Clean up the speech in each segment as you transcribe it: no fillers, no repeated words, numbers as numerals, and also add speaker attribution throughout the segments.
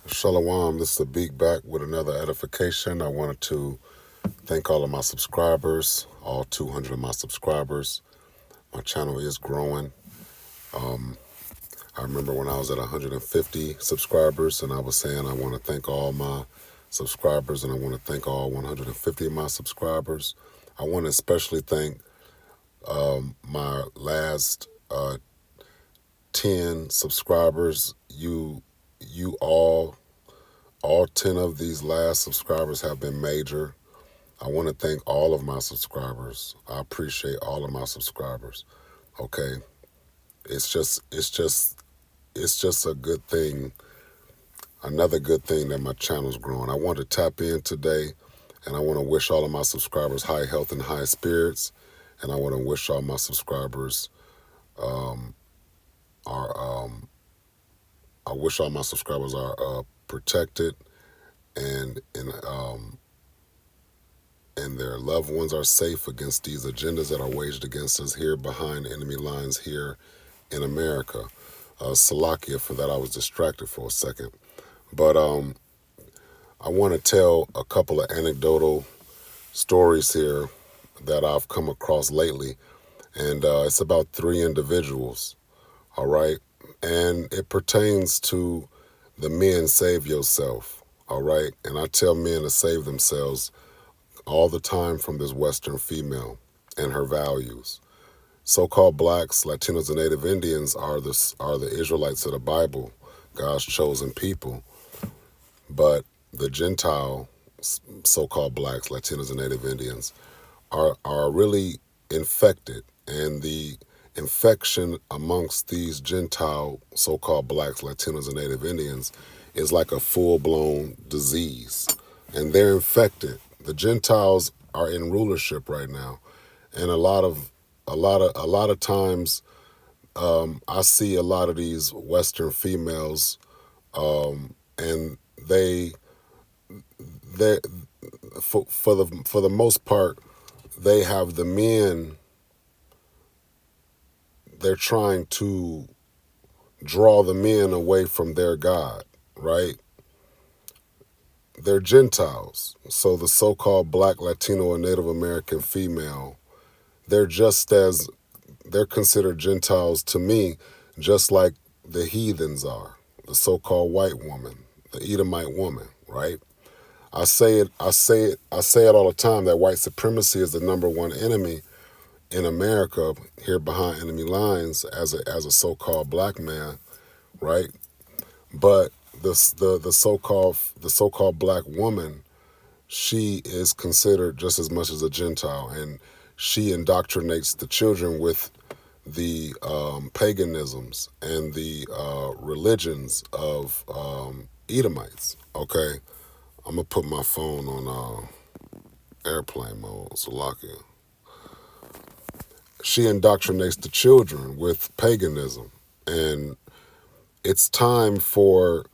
Speaker 1: Shalom, this is a Beat back with another edification. I wanted to thank all of my subscribers, all 200 of my subscribers. My channel is growing. I remember when I was at 150 subscribers and I was saying I want to thank all my subscribers and I want to thank all 150 of my subscribers. I want to especially thank my last 10 subscribers. You all 10 of these last subscribers have been major. I want to thank all of my subscribers. I appreciate all of my subscribers. Okay. It's just a good thing, another good thing that my channel's growing. I want to tap in today and I want to wish all of my subscribers high health and high spirits. And I want to wish all my subscribers are I wish all my subscribers are protected and their loved ones are safe against these agendas that are waged against us here behind enemy lines here in America. Salakia for that, I was distracted for a second. But I want to tell a couple of anecdotal stories here that I've come across lately. And it's about 3 individuals, all right? And it pertains to the men save yourself, all right? And I tell men to save themselves all the time from this Western female and her values. So-called blacks, Latinos, and Native Indians are the Israelites of the Bible, God's chosen people. But the Gentile, so-called blacks, Latinos, and Native Indians are really infected. And the infection amongst these Gentile, so-called blacks, Latinos, and Native Indians is like a full-blown disease. And they're infected. The Gentiles are in rulership right now. And a lot of times I see a lot of these Western females and they for the most part they have the men. They're trying to draw the men away from their God, right? They're Gentiles. So the so-called black, Latino, and Native American female, they're considered Gentiles to me, just like the heathens are, the so-called white woman, the Edomite woman, right? I say it all the time that white supremacy is the number one enemy in America here behind enemy lines as a so-called black man, right? But the so-called black woman, she is considered just as much as a Gentile, and she indoctrinates the children with the paganisms and the religions of Edomites. Okay, I'm gonna put my phone on airplane mode, Salakia. She indoctrinates the children with paganism, and it's time for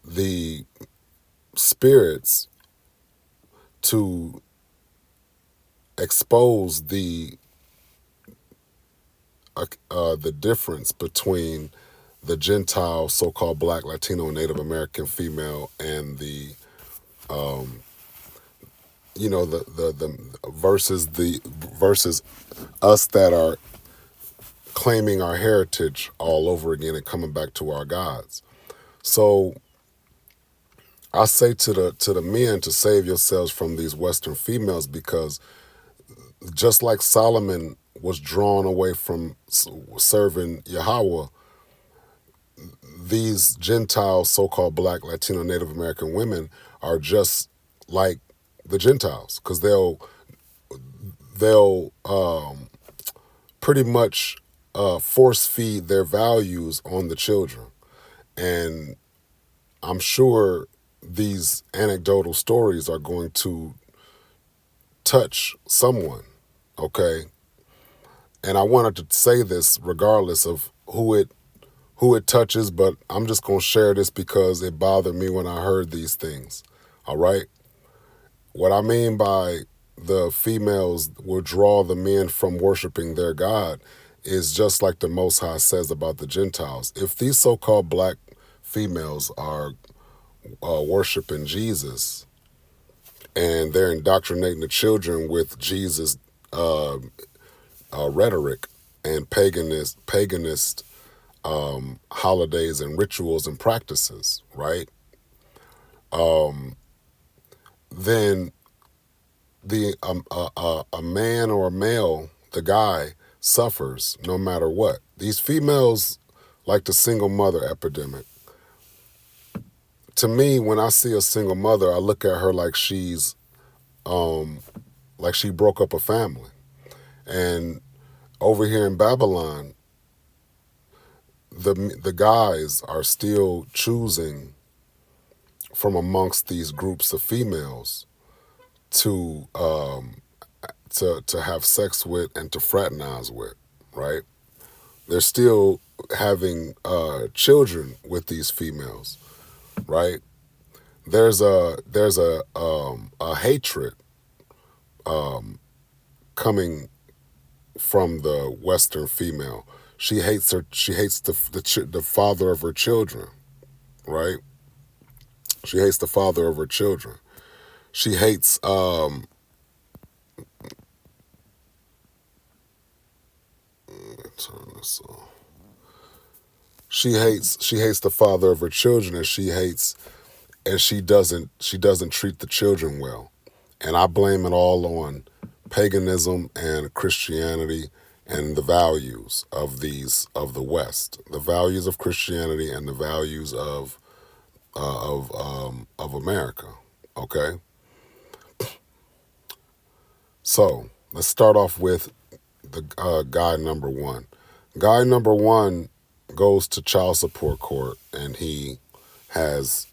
Speaker 1: the spirits to expose the difference between the Gentile, so-called black, Latino, and Native American female and the versus us that are claiming our heritage all over again and coming back to our gods. So I say to the men to save yourselves from these Western females, because just like Solomon was drawn away from serving Yahweh, these Gentile, so-called black, Latino, Native American women are just like the Gentiles, because they'll pretty much force feed their values on the children. And I'm sure these anecdotal stories are going to touch someone, okay? And I wanted to say this regardless of who it touches, but I'm just going to share this because it bothered me when I heard these things, all right? What I mean by the females will draw the men from worshiping their God is just like the Most High says about the Gentiles. If these so-called black females are worshiping Jesus, and they're indoctrinating the children with Jesus rhetoric and paganist holidays and rituals and practices, right? Then a man or a male, the guy, suffers no matter what. These females, like the single mother epidemic. To me, when I see a single mother, I look at her like she broke up a family. And over here in Babylon, the guys are still choosing from amongst these groups of females to to have sex with and to fraternize with, right? They're still having children with these females, right? There's a hatred coming from the Western female. She hates her. She hates the father of her children, right? She hates the father of her children. She hates turn this off. She hates the father of her children, and she doesn't treat the children well. And I blame it all on paganism and Christianity and the values of the West, the values of Christianity and the values of America. Okay, so let's start off with the guy number one. Guy number one goes to child support court, and has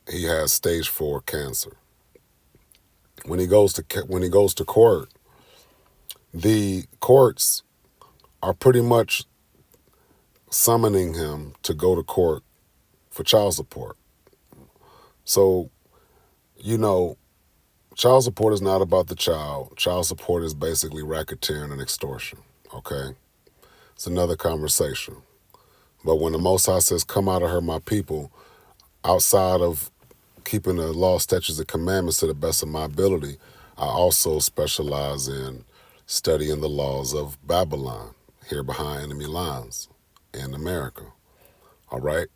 Speaker 1: he has stage 4 cancer. When he goes to court, the courts are pretty much summoning him to go to court for child support. So, you know, child support is not about the child. Child support is basically racketeering and extortion. Okay, it's another conversation. But when the Most High says, "Come out of her, my people," outside of keeping the law, statutes, and commandments to the best of my ability, I also specialize in studying the laws of Babylon here behind enemy lines in America. All right?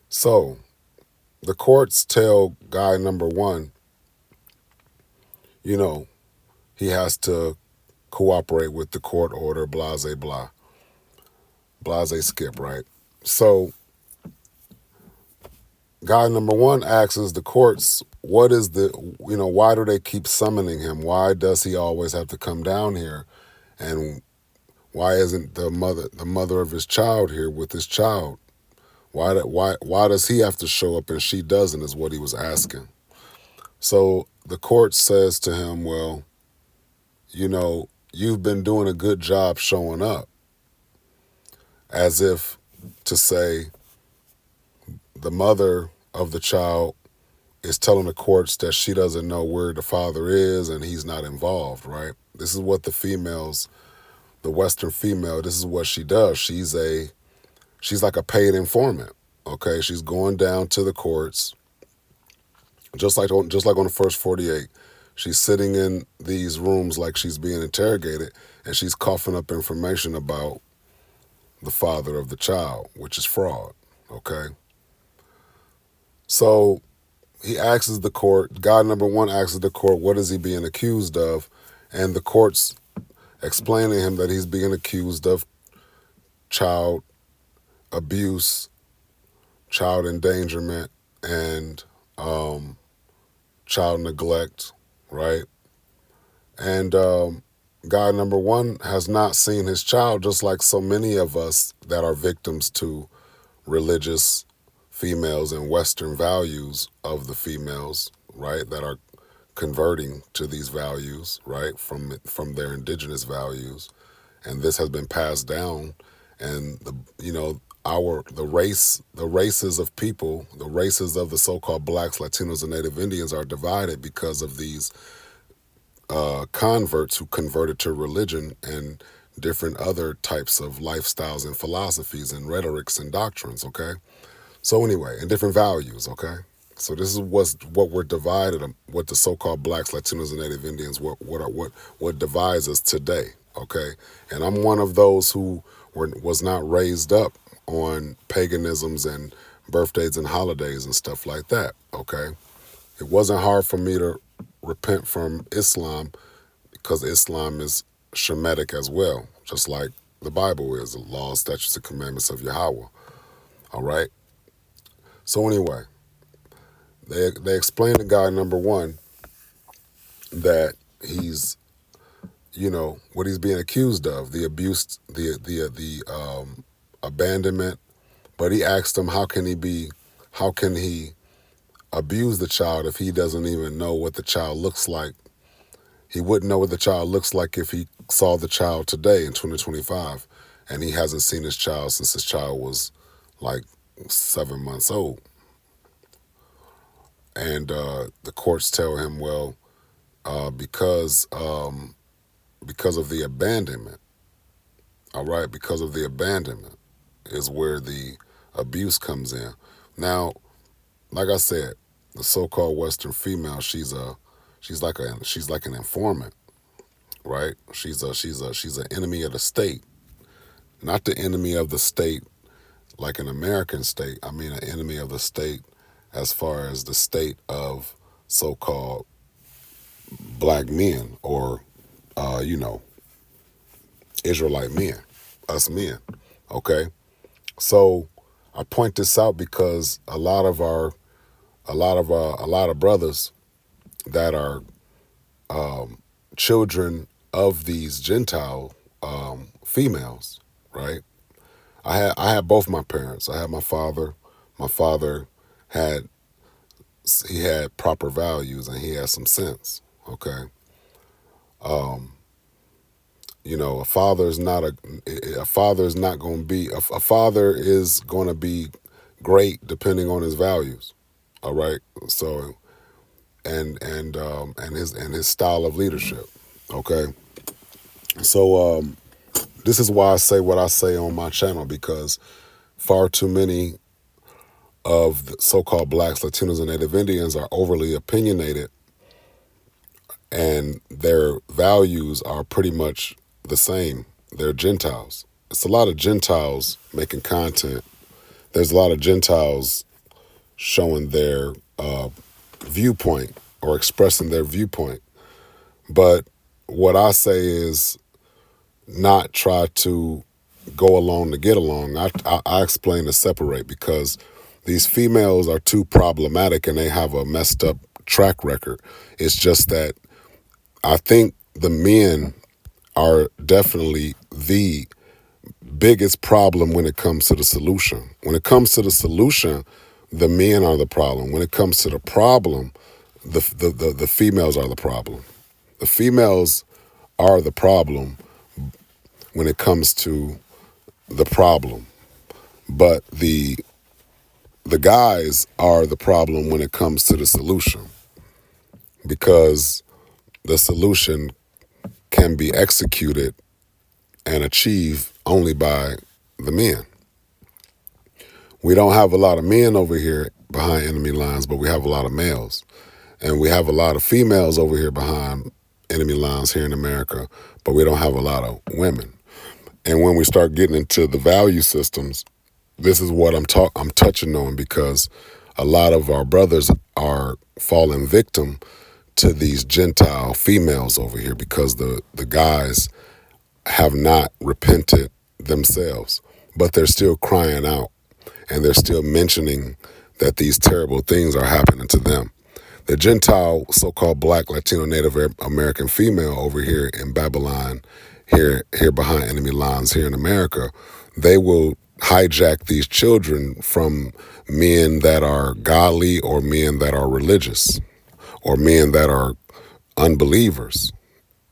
Speaker 1: So the courts tell guy number one, he has to cooperate with the court order, blase blah, blase skip, right? So guy number one asks the courts, why do they keep summoning him? Why does he always have to come down here? And why isn't the mother of his child here with his child? Why does he have to show up and she doesn't, is what he was asking. So the court says to him, well, you've been doing a good job showing up, as if to say the mother of the child is telling the courts that she doesn't know where the father is and he's not involved, right? This is what the Western female, this is what she does. She's like a paid informant, okay? She's going down to the courts, just like on the first 48. She's sitting in these rooms like she's being interrogated, and she's coughing up information about the father of the child, which is fraud, okay? So he asks the court, guy number one asks the court, what is he being accused of? And the court's explaining to him that he's being accused of child abuse, child endangerment, and child neglect, right? And guy number one has not seen his child, just like so many of us that are victims to religious females and Western values of the females, right, that are converting to these values, right, from their indigenous values. And this has been passed down, and the races of people, the races of the so-called blacks, Latinos, and Native Indians are divided because of these converts who converted to religion and different other types of lifestyles and philosophies and rhetorics and doctrines, okay? So anyway, and different values, okay? So this is what we're divided, what the so-called blacks, Latinos, and Native Indians, what divides us today, okay? And I'm one of those who was not raised up on paganisms and birthdays and holidays and stuff like that, okay? It wasn't hard for me to repent from Islam because Islam is Shemitic as well, just like the Bible is, the laws, statutes, and commandments of Yahweh, all right? So anyway, they explain to guy number one that he's, what he's being accused of, the abuse, the abandonment. But he asked him, how can he abuse the child if he doesn't even know what the child looks like? He wouldn't know what the child looks like if he saw the child today in 2025, and he hasn't seen his child since his child was like 7 months old. And the courts tell him, well, because of the abandonment, all right, because of the abandonment is where the abuse comes in. Now, like I said, the so-called Western female, she's like an informant, right? She's an enemy of the state, not the enemy of the state like an American state. I mean, an enemy of the state as far as the state of so-called black men or, Israelite men, us men. Okay, so I point this out because a lot of brothers that are children of these Gentile females, right? I had both my parents. I had my father. My father had proper values and he had some sense. Okay. A father is not going to be a father is going to be great depending on his values. All right. So and his style of leadership. Okay. So this is why I say what I say on my channel, because far too many of the so-called blacks, Latinos, and Native Indians are overly opinionated, and their values are pretty much the same. They're Gentiles. It's a lot of Gentiles making content. There's a lot of Gentiles showing their viewpoint or expressing their viewpoint. But what I say is not try to go along to get along. I explain to separate, because these females are too problematic and they have a messed up track record. It's just that I think the men are definitely the biggest problem when it comes to the solution. When it comes to the solution, the men are the problem. When it comes to the problem, the females are the problem. The females are the problem when it comes to the problem. But the guys are the problem when it comes to the solution, because the solution can be executed and achieved only by the men. We don't have a lot of men over here behind enemy lines, but we have a lot of males. And we have a lot of females over here behind enemy lines here in America, but we don't have a lot of women. And when we start getting into the value systems, this is what I'm touching on, because a lot of our brothers are falling victim to these Gentile females over here, because the guys have not repented themselves, but they're still crying out and they're still mentioning that these terrible things are happening to them. The Gentile, so-called black, Latino, Native American female over here in Babylon, here behind enemy lines here in America, they will hijack these children from men that are godly or men that are religious or men that are unbelievers,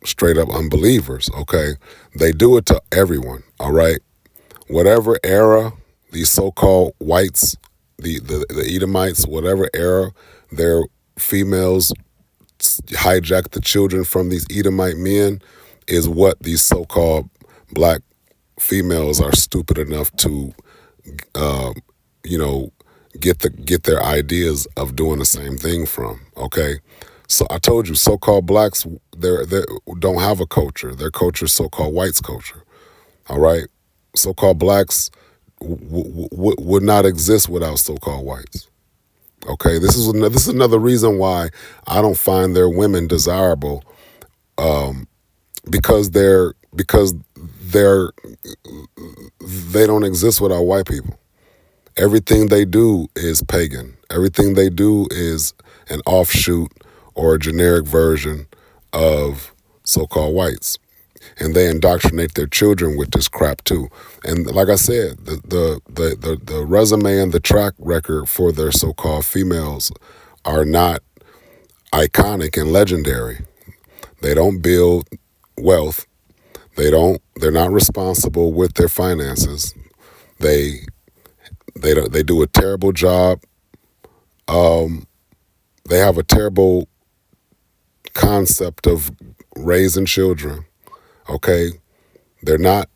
Speaker 1: straight up unbelievers, okay? They do it to everyone, all right? Whatever era these so-called whites, the Edomites, whatever era their females hijack the children from these Edomite men, is what these so-called black females are stupid enough to, uh, you know, get their ideas of doing the same thing from. Okay, so I told you, so-called blacks, they don't have a culture. Their culture is so-called whites' culture. All right, so-called blacks would not exist without so-called whites. Okay, this is another reason why I don't find their women desirable, because they're they don't exist without white people. Everything they do is pagan. Everything they do is an offshoot or a generic version of so-called whites. And they indoctrinate their children with this crap too. And like I said, the resume and the track record for their so-called females are not iconic and legendary. They don't build wealth. They're not responsible with their finances. They they do a terrible job. They have a terrible concept of raising children. Okay, they're not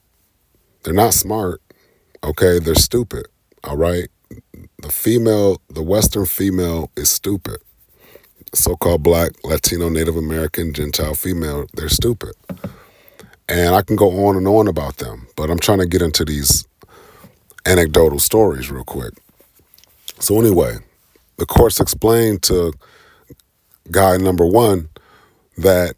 Speaker 1: they're not smart. Okay, they're stupid. All right, the Western female is stupid. So-called black, Latino, Native American, Gentile female, they're stupid. And I can go on and on about them, but I'm trying to get into these anecdotal stories real quick. So anyway, the courts explained to guy number one that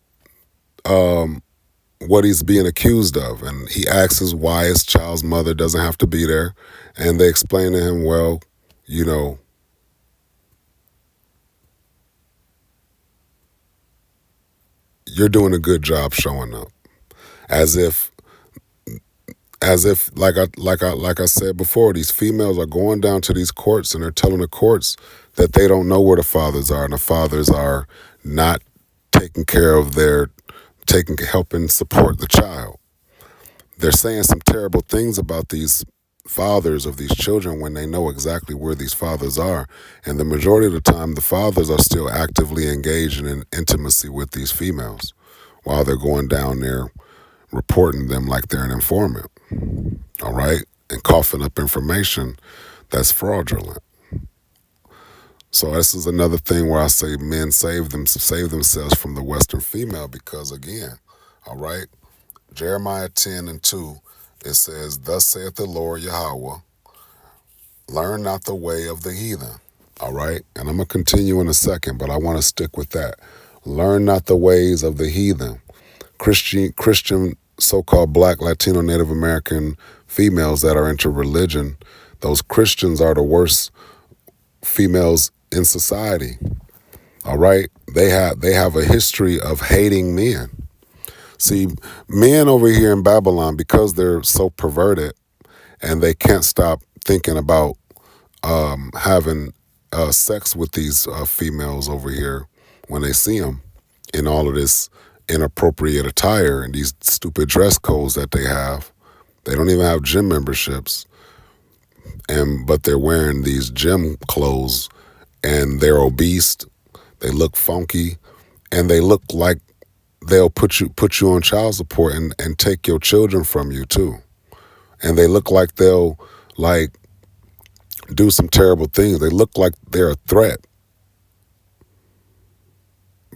Speaker 1: what he's being accused of, and he asks why his child's mother doesn't have to be there, and they explain to him, well, you know, you're doing a good job showing up, as if like I said before, these females are going down to these courts and they're telling the courts that they don't know where the fathers are, and the fathers are not taking care of helping support the child. They're saying some terrible things about these fathers of these children when they know exactly where these fathers are. And the majority of the time, the fathers are still actively engaged in intimacy with these females while they're going down there reporting them like they're an informant. All right? And coughing up information that's fraudulent. So this is another thing where I say men save themselves from the Western female, because again, all right, Jeremiah 10:2, it says, thus saith the Lord Yahweh, learn not the way of the heathen. All right, and I'm going to continue in a second, but I want to stick with that. Learn not the ways of the heathen. Christian so-called black, Latino, Native American females that are into religion, those Christians are the worst females in society. All right, they have a history of hating men. See, men over here in Babylon, because they're so perverted and they can't stop thinking about having sex with these females over here when they see them in all of this inappropriate attire and these stupid dress codes that they have. They don't even have gym memberships, but they're wearing these gym clothes, and they're obese. They look funky, and they look like they'll put you on child support and take your children from you too. And they look like they'll like do some terrible things. They look like they're a threat.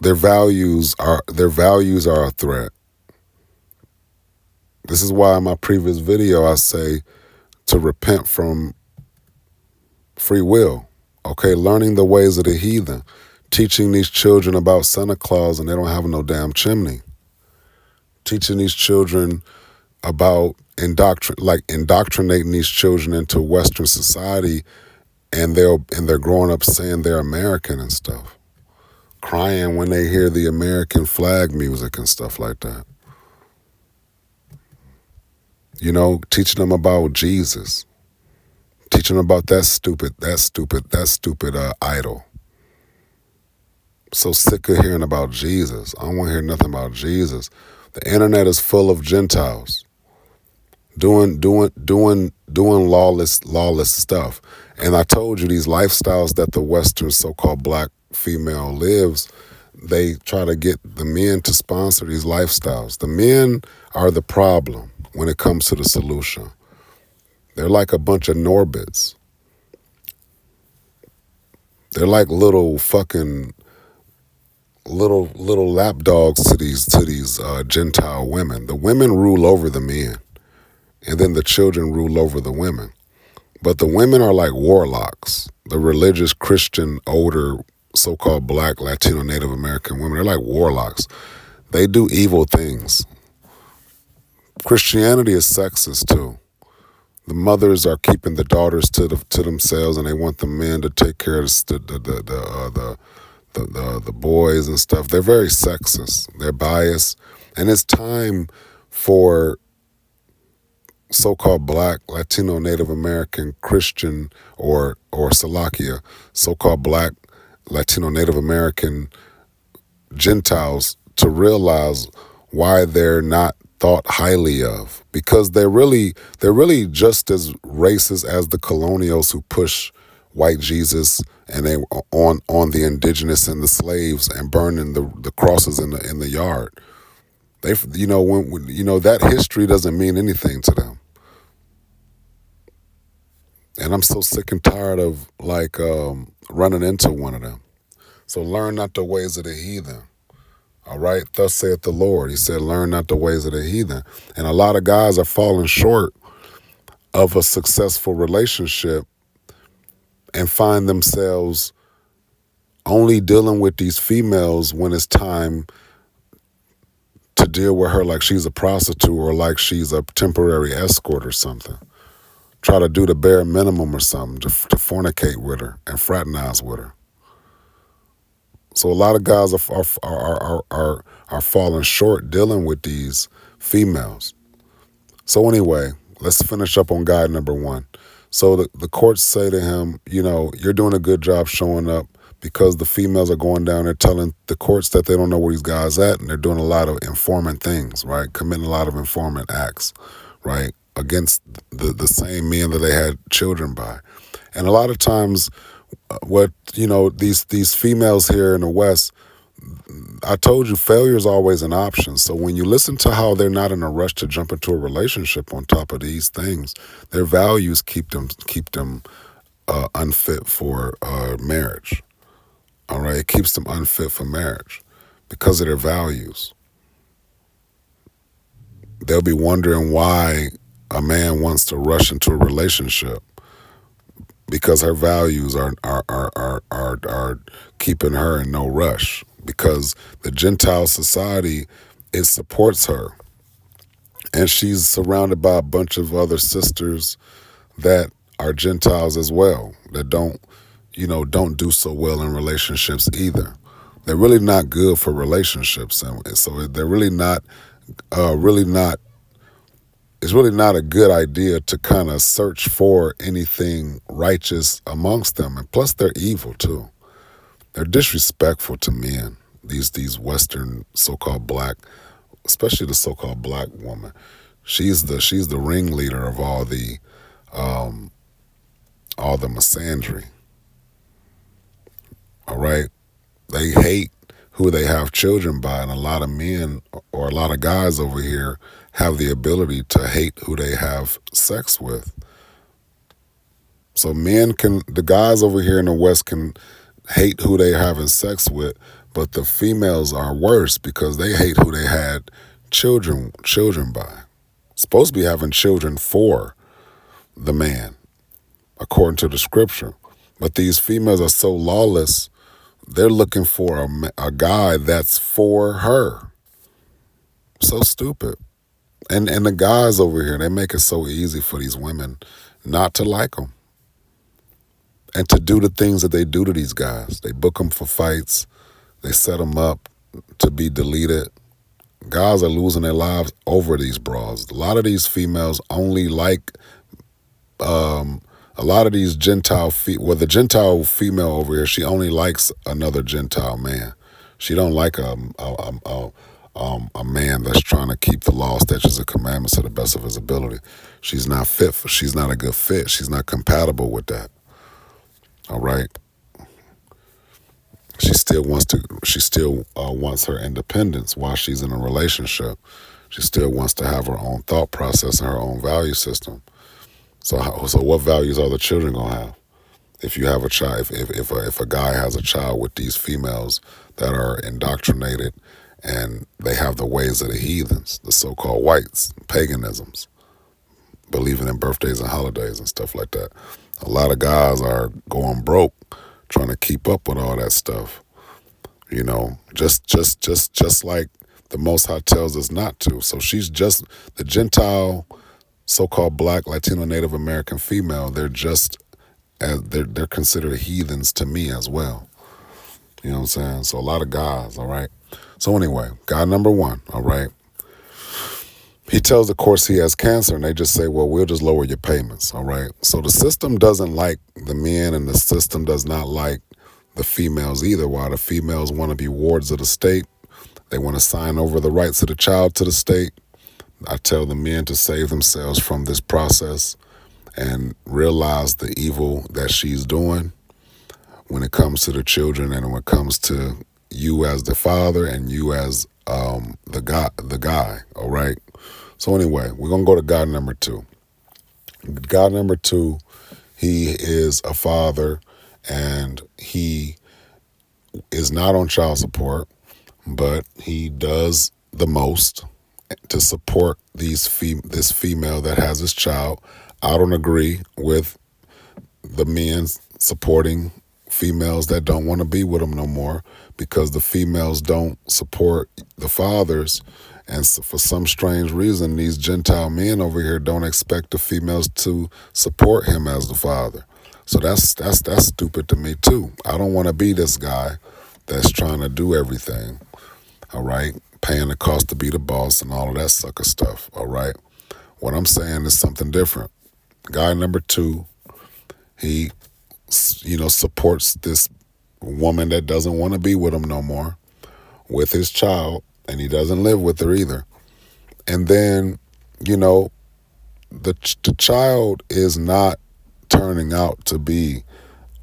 Speaker 1: Their values are a threat. This is why in my previous video I say to repent from free will. Okay, learning the ways of the heathen, teaching these children about Santa Claus and they don't have no damn chimney. Teaching these children about indoctrinating these children into Western society, and they're growing up saying they're American and stuff, crying when they hear the American flag music and stuff like that. You know, teaching them about Jesus, teaching them about that stupid idol. So sick of hearing about Jesus. I don't want to hear nothing about Jesus. The internet is full of Gentiles doing lawless stuff. And I told you, these lifestyles that the Western so-called black female lives, they try to get the men to sponsor these lifestyles. The men are the problem. when it comes to the solution. They're like a bunch of Norbits. They're like little fucking little lapdogs to these Gentile women. The women rule over the men, and then the children rule over the women. But the women are like warlocks. The religious Christian older so-called black Latino Native American women, they're like warlocks. They do evil things. Christianity is sexist too. The mothers are keeping the daughters to themselves, and they want the men to take care of the boys and stuff. They're very sexist. They're biased, and it's time for so-called black Latino Native American Christian or Salakia, so-called black Latino Native American Gentiles to realize why they're not thought highly of, because they're really just as racist as the colonials who push white Jesus and they on the indigenous and the slaves and burning the crosses in the yard. They when that history doesn't mean anything to them. And I'm so sick and tired of running into one of them. So learn not the ways of the heathen. All right, thus saith the Lord. He said, learn not the ways of the heathen. And a lot of guys are falling short of a successful relationship and find themselves only dealing with these females when it's time to deal with her like she's a prostitute or like she's a temporary escort or something. Try to do the bare minimum or something to fornicate with her and fraternize with her. So a lot of guys are falling short dealing with these females. So anyway, let's finish up on guide number 1. So the courts say to him, you're doing a good job showing up, because the females are going down there telling the courts that they don't know where these guys at, and they're doing a lot of informant things, right? Committing a lot of informant acts, right? Against the same men that they had children by. And a lot of times these females here in the West, I told you failure is always an option. So when you listen to how they're not in a rush to jump into a relationship on top of these things, their values keep them unfit for marriage. All right, it keeps them unfit for marriage because of their values. They'll be wondering why a man wants to rush into a relationship, because her values are keeping her in no rush, because the Gentile society, it supports her, and she's surrounded by a bunch of other sisters that are Gentiles as well, that don't do so well in relationships either. They're really not good for relationships, and so they're really not it's really not a good idea to kind of search for anything righteous amongst them. And plus, they're evil too. They're disrespectful to men. These Western so-called black, especially the so-called black woman. She's the ringleader of all the misandry. All right, they hate who they have children by, and a lot of men or a lot of guys over here have the ability to hate who they have sex with. So the guys over here in the West can hate who they having sex with, but the females are worse because they hate who they had children by. Supposed to be having children for the man, according to the scripture. But these females are so lawless, they're looking for a guy that's for her. So stupid. And the guys over here, they make it so easy for these women not to like them and to do the things that they do to these guys. They book them for fights. They set them up to be deleted. Guys are losing their lives over these bras. A lot of these females only like a lot of these the Gentile female over here, she only likes another Gentile man. She don't like a man that's trying to keep the law, statutes, and commandments to the best of his ability. She's not a good fit. She's not compatible with that. All right. She still wants her independence while she's in a relationship. She still wants to have her own thought process and her own value system. So what values are the children gonna have? If you have a child, if a guy has a child with these females that are indoctrinated and they have the ways of the heathens, the so-called whites, paganisms, believing in birthdays and holidays and stuff like that. A lot of guys are going broke trying to keep up with all that stuff. You know, just like the Most High tells us not to. So she's just the Gentile, so-called Black, Latino, Native American female. They're just as they're considered heathens to me as well. You know what I'm saying? So a lot of guys. All right. So anyway, guy number one. All right. He tells the course he has cancer, and they just say, well, we'll just lower your payments, all right? So the system doesn't like the men, and the system does not like the females either. While the females want to be wards of the state, they want to sign over the rights of the child to the state. I tell the men to save themselves from this process and realize the evil that she's doing when it comes to the children and when it comes to you as the father and you as the guy, all right? So anyway, we're going to go to God number two. God number two, he is a father and he is not on child support, but he does the most to support this female that has his child. I don't agree with the men supporting females that don't want to be with them no more because the females don't support the fathers. And so for some strange reason, these Gentile men over here don't expect the females to support him as the father. So that's stupid to me too. I don't want to be this guy that's trying to do everything, all right? Paying the cost to be the boss and all of that sucker stuff, all right? What I'm saying is something different. Guy number two, he, supports this woman that doesn't want to be with him no more with his child, and he doesn't live with her either. And then, the child is not turning out to be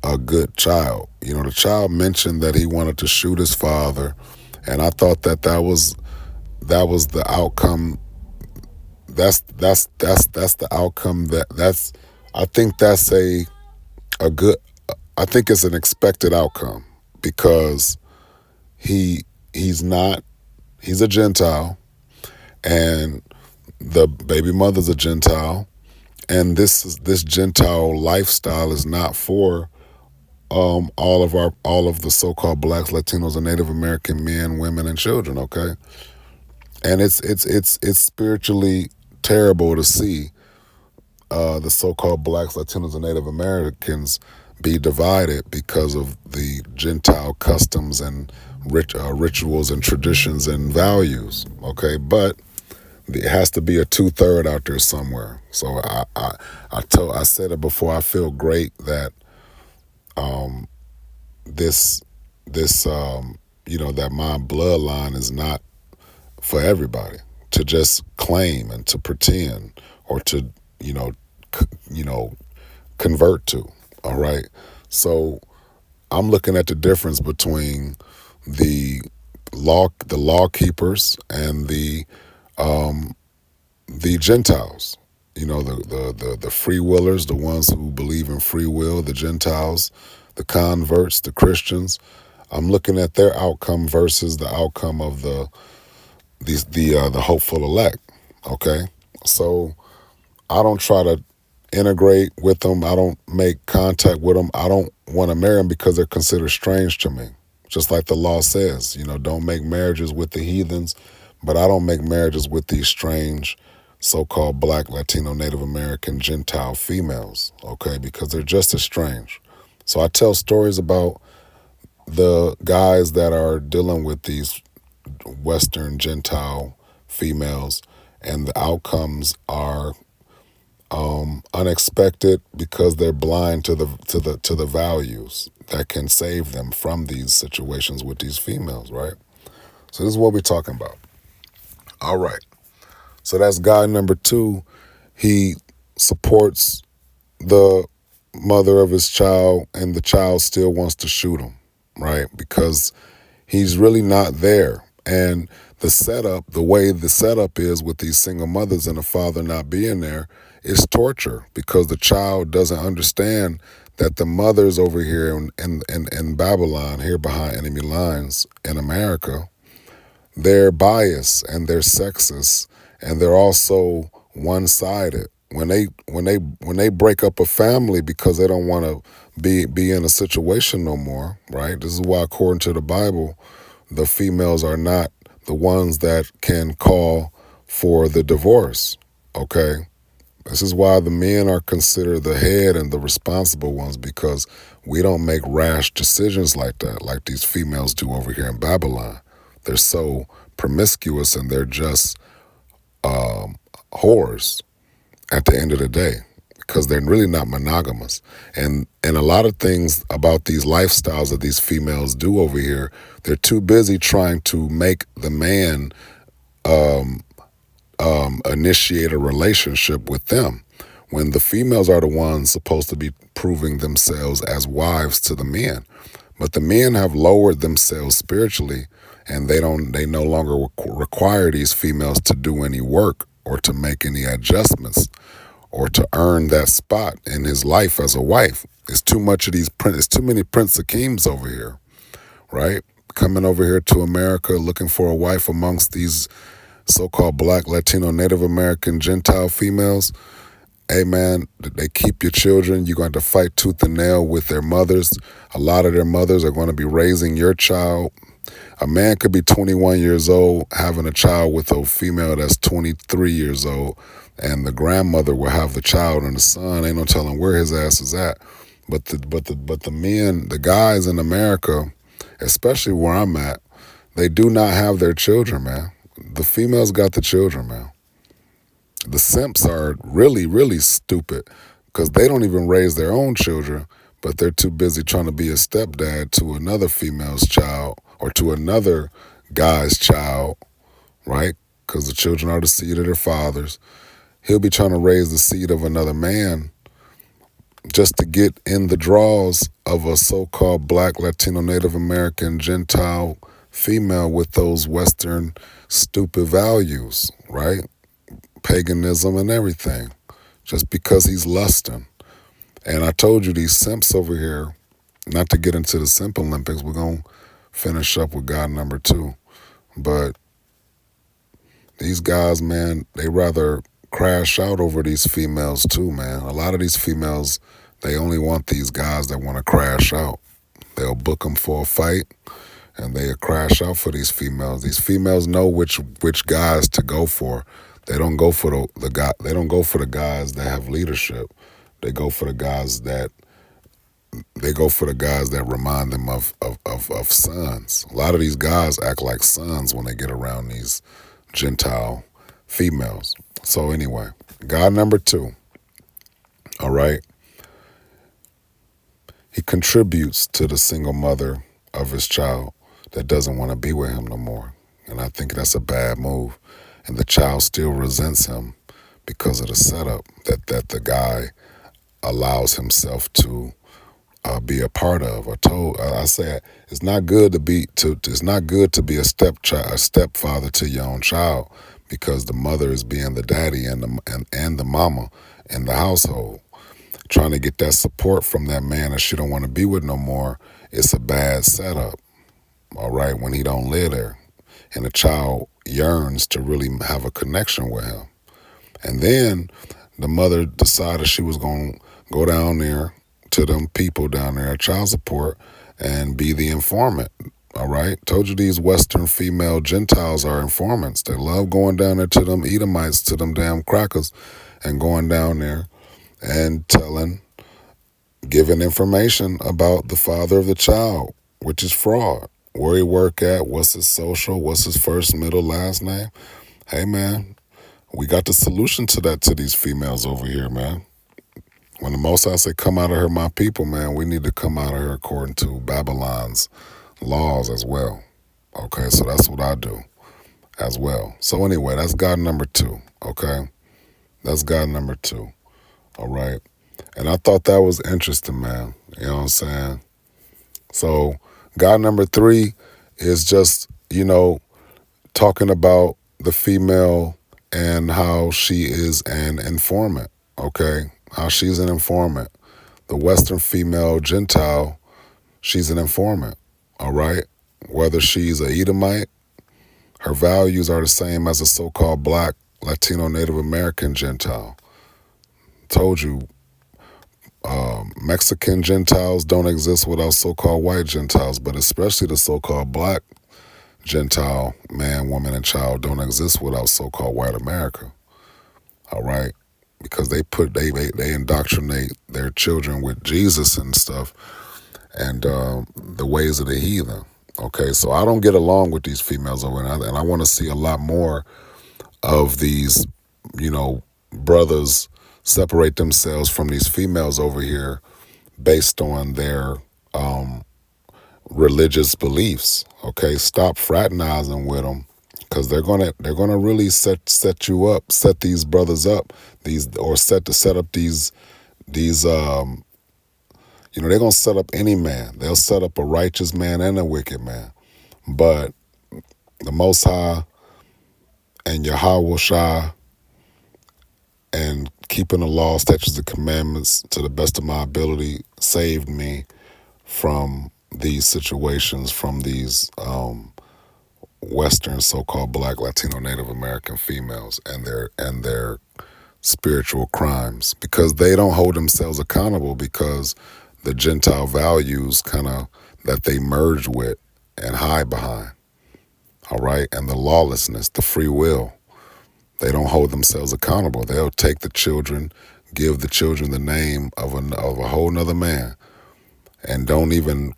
Speaker 1: a good child. The child mentioned that he wanted to shoot his father, and I thought that was the outcome. That's the outcome I think that's a good. I think it's an expected outcome because he's a Gentile, and the baby mother's a Gentile, and this Gentile lifestyle is not for all of the so-called Blacks, Latinos, and Native American men, women, and children. Okay, and it's spiritually terrible to see the so-called Blacks, Latinos, and Native Americans be divided because of the Gentile customs and rituals and traditions and values. Okay, but it has to be a 2/3 out there somewhere. So I said it before. I feel great that that my bloodline is not for everybody to just claim and to pretend or to convert to. All right, so I'm looking at the difference between the law keepers and the Gentiles. The free willers, the ones who believe in free will, the Gentiles, the converts, the Christians. I'm looking at their outcome versus the outcome of the hopeful elect. Okay, so I don't try to integrate with them. I don't make contact with them. I don't want to marry them because they're considered strange to me. Just like the law says, don't make marriages with the heathens, but I don't make marriages with these strange so-called Black, Latino, Native American, Gentile females, okay, because they're just as strange. So I tell stories about the guys that are dealing with these Western Gentile females, and the outcomes are unexpected because they're blind to the values that can save them from these situations with these females, right? So this is what we're talking about. All right. So that's guy number two. He supports the mother of his child, and the child still wants to shoot him, right? Because he's really not there. And the way the setup is with these single mothers and the father not being there is torture, because the child doesn't understand that the mothers over here in Babylon, here behind enemy lines in America, they're biased and they're sexist and they're also one-sided. When they break up a family because they don't want to be in a situation no more, right? This is why, according to the Bible, the females are not the ones that can call for the divorce. Okay? This is why the men are considered the head and the responsible ones, because we don't make rash decisions like that, like these females do over here in Babylon. They're so promiscuous and they're just whores at the end of the day, because they're really not monogamous. And a lot of things about these lifestyles that these females do over here, they're too busy trying to make the man initiate a relationship with them, when the females are the ones supposed to be proving themselves as wives to the men. But the men have lowered themselves spiritually, and they no longer require these females to do any work or to make any adjustments or to earn that spot in his life as a wife. It's too much of it's too many Prince Akeems over here, right? Coming over here to America looking for a wife amongst these so-called Black, Latino, Native American, Gentile females. Hey man, they keep your children. You're going to fight tooth and nail with their mothers. A lot of their mothers are going to be raising your child. A man could be 21 years old having a child with a female that's 23 years old, and the grandmother will have the child, and the son ain't no telling where his ass is at. But the men, the guys in America, especially where I'm at, they do not have their children, man. The females got the children, man. The simps are really, really stupid, because they don't even raise their own children, but they're too busy trying to be a stepdad to another female's child or to another guy's child, right? Because the children are the seed of their fathers. He'll be trying to raise the seed of another man just to get in the draws of a so-called Black, Latino, Native American, Gentile female with those Western stupid values, right? Paganism and everything, just because he's lusting. And I told you, these simps over here, not to get into the simp Olympics, we're going to finish up with God number 2. But these guys, man, they rather crash out over these females too, man. A lot of these females, they only want these guys that want to crash out. They'll book them for a fight, and they crash out for these females. These females know which guys to go for. They don't go for the guy. They don't go for the guys that have leadership. They go for the guys that remind them of sons. A lot of these guys act like sons when they get around these Gentile females. So anyway, God number 2. All right. He contributes to the single mother of his child that doesn't want to be with him no more. And I think that's a bad move. And the child still resents him because of the setup that the guy allows himself to be a part of. I say it's not good to be a stepfather to your own child, because the mother is being the daddy and the mama in the household. Trying to get that support from that man that she don't want to be with no more, it's a bad setup. All right, when he don't live there, and the child yearns to really have a connection with him. And then the mother decided she was going to go down there to them people down there at child support and be the informant. All right? Told you these Western female Gentiles are informants. They love going down there to them Edomites, to them damn crackers, and going down there and giving information about the father of the child, which is fraud. Where he work at, what's his social, what's his first, middle, last name. Hey, man, we got the solution to that to these females over here, man. When the Most High say, come out of her, my people, man, we need to come out of her according to Babylon's laws as well. Okay, so that's what I do as well. So anyway, that's God number 2, okay? That's God number 2, all right? And I thought that was interesting, man. You know what I'm saying? So God number 3 is just, talking about the female and how she is an informant, okay? How she's an informant. The Western female Gentile, she's an informant, all right? Whether she's a Edomite, her values are the same as a so-called black, Latino, Native American Gentile. Told you, Mexican Gentiles don't exist without so-called white Gentiles, but especially the so-called black Gentile, man, woman, and child don't exist without so-called white America. All right, because they indoctrinate their children with Jesus and stuff, and the ways of the heathen. Okay, so I don't get along with these females over there, and I want to see a lot more of these, brothers separate themselves from these females over here based on their religious beliefs. Okay, stop fraternizing with them because they're gonna really set you up, set these brothers up, set up these. They're gonna set up any man. They'll set up a righteous man and a wicked man, but the Most High and Yahweh Shai and keeping the law, statutes, and commandments to the best of my ability saved me from these situations, from these Western so-called black, Latino, Native American females and their spiritual crimes, because they don't hold themselves accountable because the Gentile values kind of that they merge with and hide behind. All right, and the lawlessness, the free will. They don't hold themselves accountable. They'll take the children, give the children the name of a whole nother man, and don't even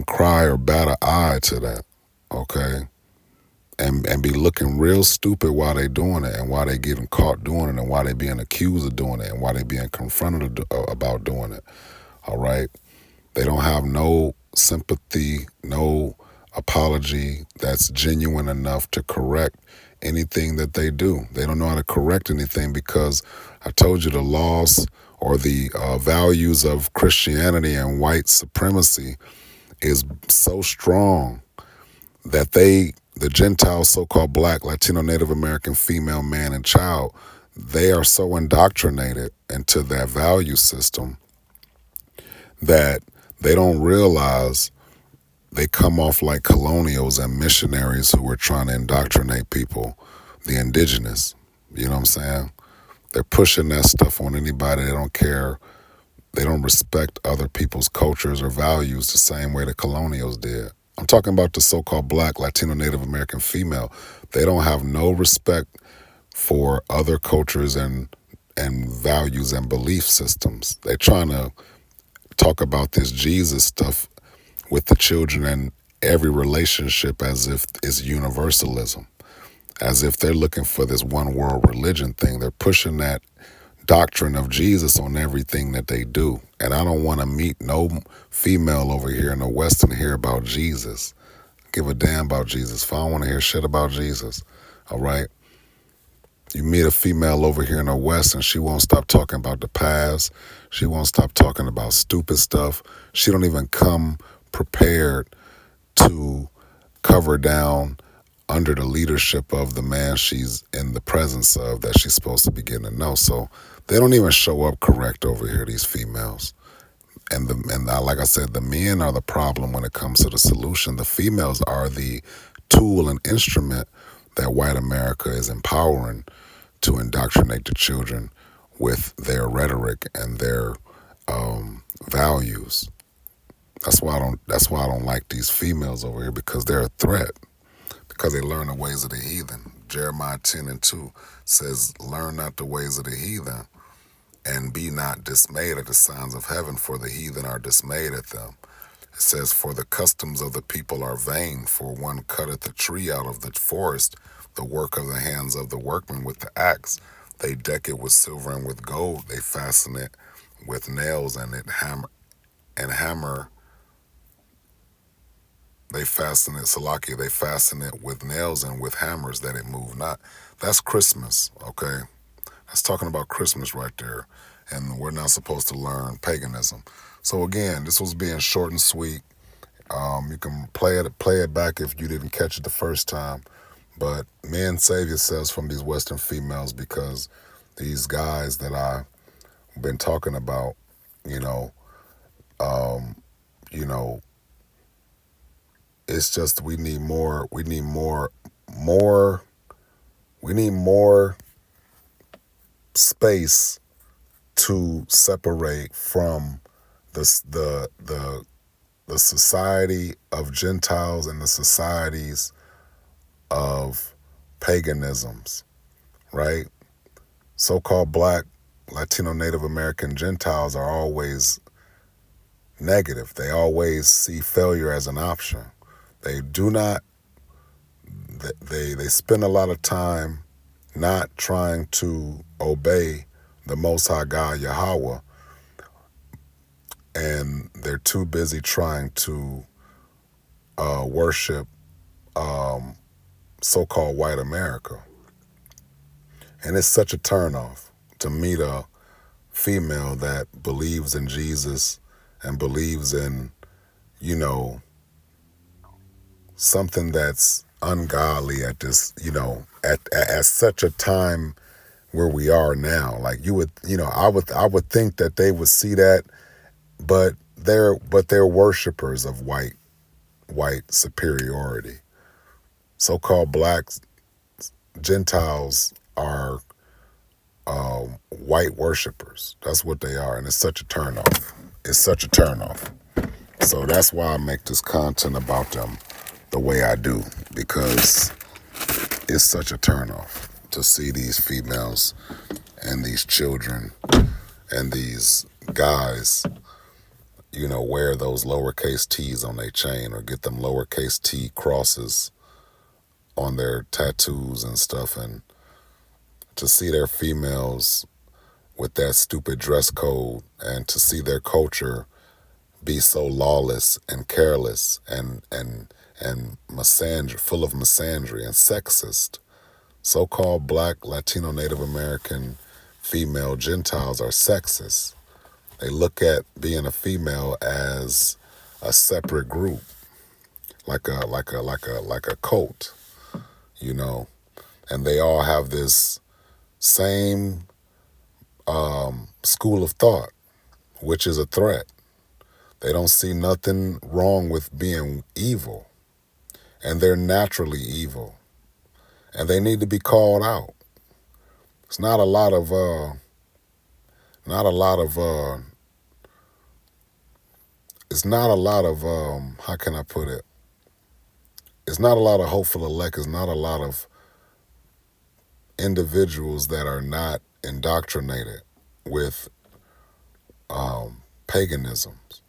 Speaker 1: cry or bat an eye to that. Okay, and be looking real stupid while they doing it, and while they getting caught doing it, and while they being accused of doing it, and while they being confronted about doing it. All right, they don't have no sympathy, no apology that's genuine enough to correct anything that they do. They don't know how to correct anything because I told you the laws or the values of Christianity and white supremacy is so strong that the Gentile, so-called black, Latino, Native American female, man, and child, they are so indoctrinated into that value system that they don't realize they come off like colonials and missionaries who are trying to indoctrinate people, the indigenous. You know what I'm saying? They're pushing that stuff on anybody. They don't care. They don't respect other people's cultures or values the same way the colonials did. I'm talking about the so-called black, Latino, Native American female. They don't have no respect for other cultures and values and belief systems. They're trying to talk about this Jesus stuff with the children and every relationship as if it's universalism, as if they're looking for this one world religion thing. They're pushing that doctrine of Jesus on everything that they do. And I don't want to meet no female over here in the West and hear about Jesus. Give a damn about Jesus. If I don't want to hear shit about Jesus, all right? You meet a female over here in the West and she won't stop talking about the past. She won't stop talking about stupid stuff. She don't even come prepared to cover down under the leadership of the man she's in the presence of that she's supposed to be getting to know. So they don't even show up correct over here, these females. Like I said, the men are the problem when it comes to the solution. The females are the tool and instrument that white America is empowering to indoctrinate the children with their rhetoric and their values. That's why I don't like these females over here, because they're a threat. Because they learn the ways of the heathen. Jeremiah 10:2 says, "Learn not the ways of the heathen, and be not dismayed at the signs of heaven, for the heathen are dismayed at them." It says, "For the customs of the people are vain, for one cutteth a tree out of the forest, the work of the hands of the workman with the axe. They deck it with silver and with gold, they fasten it with nails and hammer. They fasten it, Salakia, they fasten it with nails and with hammers that it move not." That's Christmas, okay? That's talking about Christmas right there. And we're not supposed to learn paganism. So again, this was being short and sweet. You can play it back if you didn't catch it the first time. But men, save yourselves from these Western females, because these guys that I've been talking about, you know, you know, it's just we need more. More. We need more space to separate from the society of Gentiles and the societies of paganisms, right? So-called Black, Latino, Native American Gentiles are always negative. They always see failure as an option. They do not, they spend a lot of time not trying to obey the Most High God, Yahweh, and they're too busy trying to worship so-called white America. And it's such a turnoff to meet a female that believes in Jesus and believes in, you know, something that's ungodly at this, at such a time where we are now. Like I would think that they would see that, but they're worshipers of white superiority. So-called Black Gentiles are white worshipers. That's what they are, and it's such a turnoff. It's such a turnoff. So that's why I make this content about them the way I do, because it's such a turnoff to see these females and these children and these guys, wear those lowercase t's on their chain, or get them lowercase t crosses on their tattoos and stuff, and to see their females with that stupid dress code, and to see their culture be so lawless and careless and full of misandry and sexist. So-called Black, Latino, Native American female Gentiles are sexist. They look at being a female as a separate group, like a cult, and they all have this same school of thought, which is a threat. They don't see nothing wrong with being evil, and they're naturally evil, and they need to be called out. It's not a lot of how can I put it? It's not a lot of hopeful elect. It's not a lot of individuals that are not indoctrinated with paganisms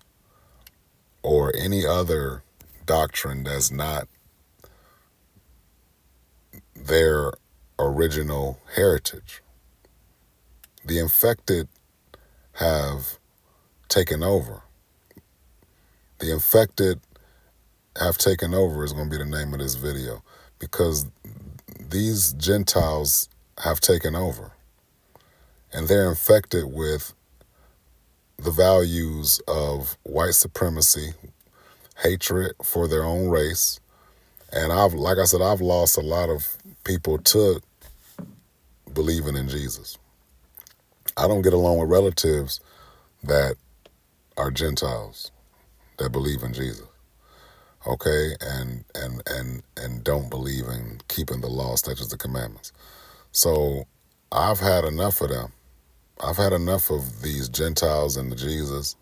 Speaker 1: or any other doctrine that's not their original heritage. The infected have taken over. The infected have taken over is going to be the name of this video, because these Gentiles have taken over, and they're infected with the values of white supremacy, hatred for their own race. And I've lost a lot of people to believing in Jesus. I don't get along with relatives that are Gentiles that believe in Jesus, okay, and don't believe in keeping the law, statutes, and commandments. So I've had enough of them. I've had enough of these Gentiles and the Jesus,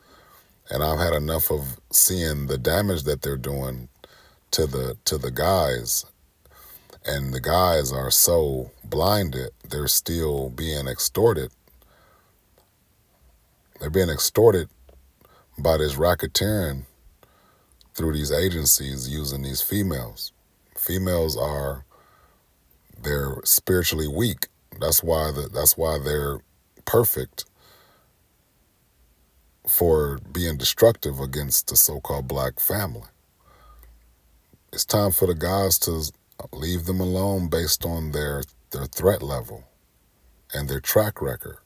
Speaker 1: and I've had enough of seeing the damage that they're doing to the guys. And the guys are so blinded, they're still being extorted. They're being extorted by this racketeering through these agencies using these females. Females they're spiritually weak. That's why they're perfect for being destructive against the so-called Black family. It's time for the guys to leave them alone based on their threat level and their track record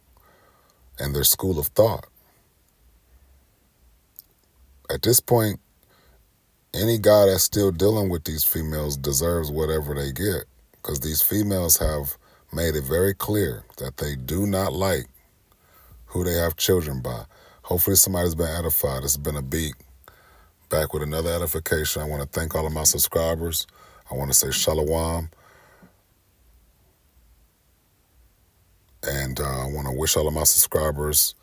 Speaker 1: and their school of thought. At this point, any guy that's still dealing with these females deserves whatever they get, because these females have made it very clear that they do not like who they have children by. Hopefully somebody's been edified. It's been a beat. Back with another edification. I want to thank all of my subscribers. I want to say shalom. And I want to wish all of my subscribers,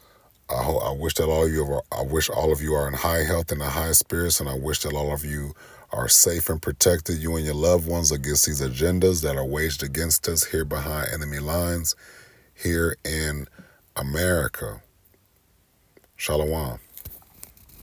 Speaker 1: I wish all of you are in high health and in high spirits, and I wish that all of you are safe and protected, you and your loved ones, against these agendas that are waged against us here behind enemy lines here in America. Shalom.